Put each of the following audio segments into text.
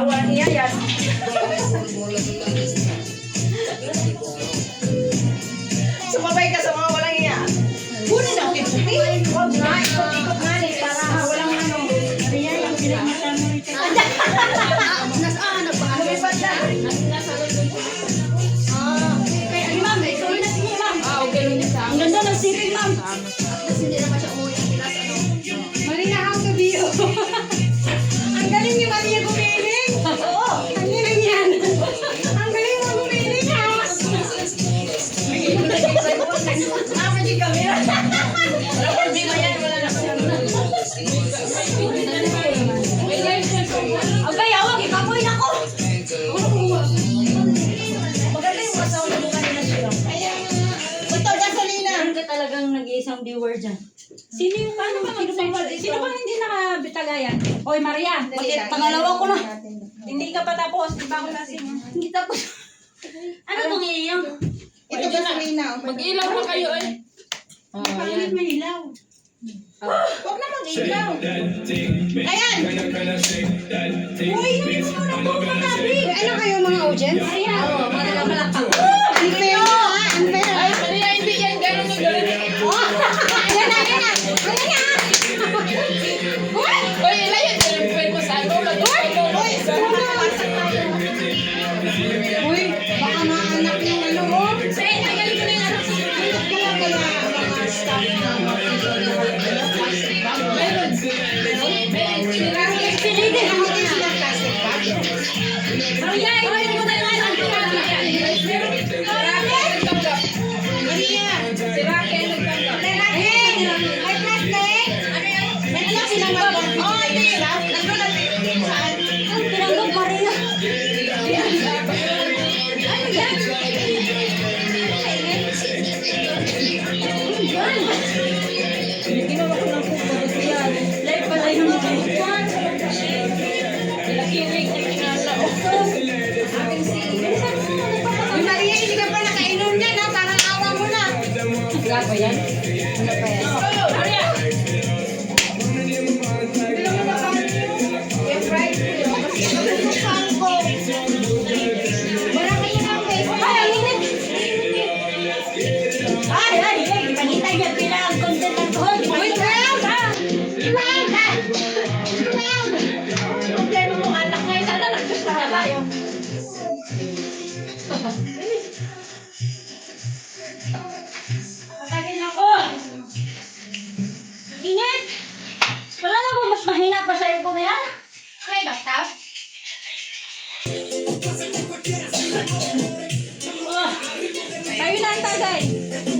walang iya yan. Sumabay ka sa mga walang iya. Kunin natin puti. Huwag nga, ikot-ikot nga ni para walang ano. Ayan, yung pinagmatan mo rin. Nasaan? Lumipad na. Ay, ma'am, ikaw na sige, ma'am. Okay, Ang ganda ng siping, ma'am. Tapos hindi naman siya umuwi ng Pinas, ano. Marina, how to be you? Ang galing ni Maria gumiling. Oo. Ang galing yan. Ang galing mo gumiling, ha? Maging kami. Hindi ba yan? Wala na siya. Okay, awag, ikapoy na ko. Maganda yung asawa na mukha nila siya. Ito, gasolina. Ano ka talagang nag-iisang viewer dyan? Sino yung paano ba sino ba hindi nakabitagayan? Oy, Maria, bakit pangalawa ko na? Hindi ka pa tapos. Di ba ako lasing? Hindi tapos. Ano tong iyon? Ito gasolina. Mag-ilaw na kayo eh. Pangit may ilaw. Huwag na mag-ilaw. Ayan! Uy, hindi mo muna po makabig. Ano kayo mga audience? Maria, oh, Maria malakpak. Unfair na, ha? Unfair. Ay, Maria, hindi yan. Gano'n yung gano'n. Ayan na, ayan na. Ayan na. Uy, ilayan ko yung friend mo sa ano. Uy, Uy, baka maanak yung ano mo. Say, tagalin ko na yung anak sa Kaya mga staff na Meron. Pinili naman din sila plastic bag. Maria, iwan mo na yung ano. Maria! Si Raquel nagtanggap. May plastic? May anak silang mag-bond with the staff. Nandun natin. Saan? Ang tinanggap, Maria. Ano yan? Ginawa ko ng kuko. Yan. Live pala yung kilig na kinalao. Uy, Maria, hindi ka pa nakainom yan, ha? Parang awa mo na. Gago yan? Ano pa yan? Maria! Yung fried food. Yung sangko. Wala kayo ng face. Ay, ang init! Ay, ay, ay! Panita niya pila ang content ng tuhod. Uy, Trump! Problema mo anak ngayon. Sana nagkasama tayo. Patagin ako! Init! Wala na ba mas mahina pa sa ko na yan? Okay, basta. Tayo na ang tagay.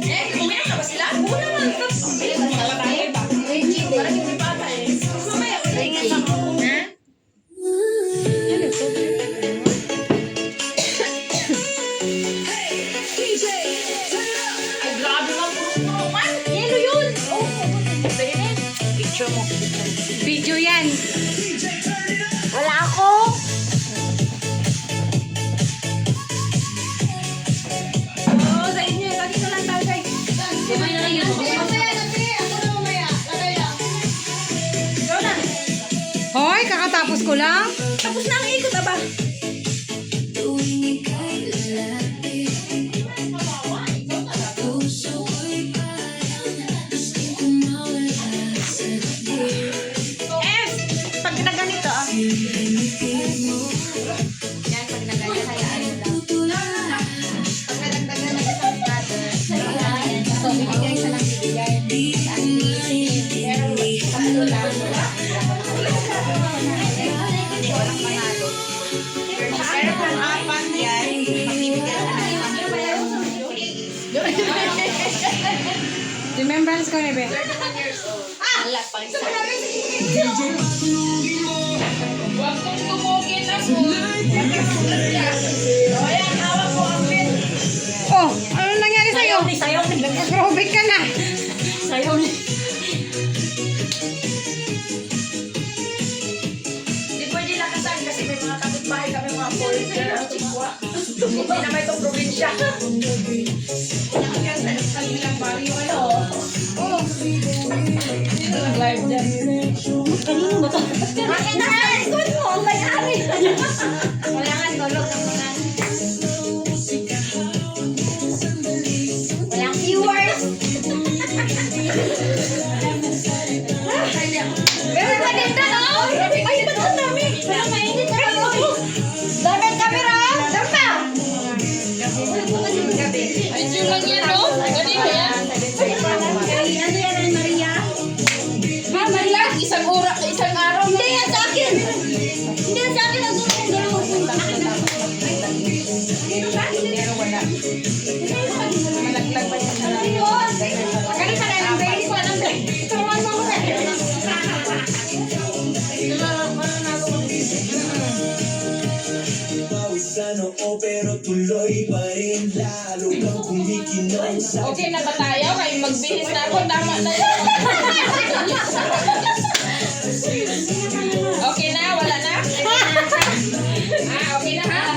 Eh, umiyak na ba sila? Muna lang. Bilis na sila tayo ba? Parang hindi pa tayo. Mamaya, ulit. Ha? Ay, grabe mga puro-puro man. Yelo yun! Oh, Picture mo. Video yan. wala ako! Oo, sa inyo. Lagi ko lang tagay. Gamay na lang yun. Mamaya, lagi. Ako na mamaya. Lagay lang. Hoy, kakatapos ko lang. Tapos na ang ikot, aba. Pag ginaganito ah. Yan, pag nagaya, hayaan mo lang. Pag nadagdagan ng isang brother, so, bibigay siya ng bibigay. Pero, kapag lang, hindi ko lang manalo. Pero kung apat yan, magbibigay ka ng isang Remembrance ko, Nebe. 31 years old. Wala, pang isa. Huwag kong tumugin ako. O yan, hawak ko ang pin. Oh, ano nangyari sa'yo? Sayaw ni. Nag-aerobic ka na. Sayaw ni. Hindi pwede lakasan kasi may mga kapitbahay kami mga foreigner at chikwa. Hindi naman itong probinsya. Yan sa kanilang barrio. Ano? Oh. Dito lang live dyan. Kanino ba ito? Bakit na? Ikaw mo, ang may-ari. pero tuloy pa rin lalo kang kumikinang sa Okay na ba tayo? Kaya magbihis na ako. Tama na yun. Okay na? Wala na? Okay na ha?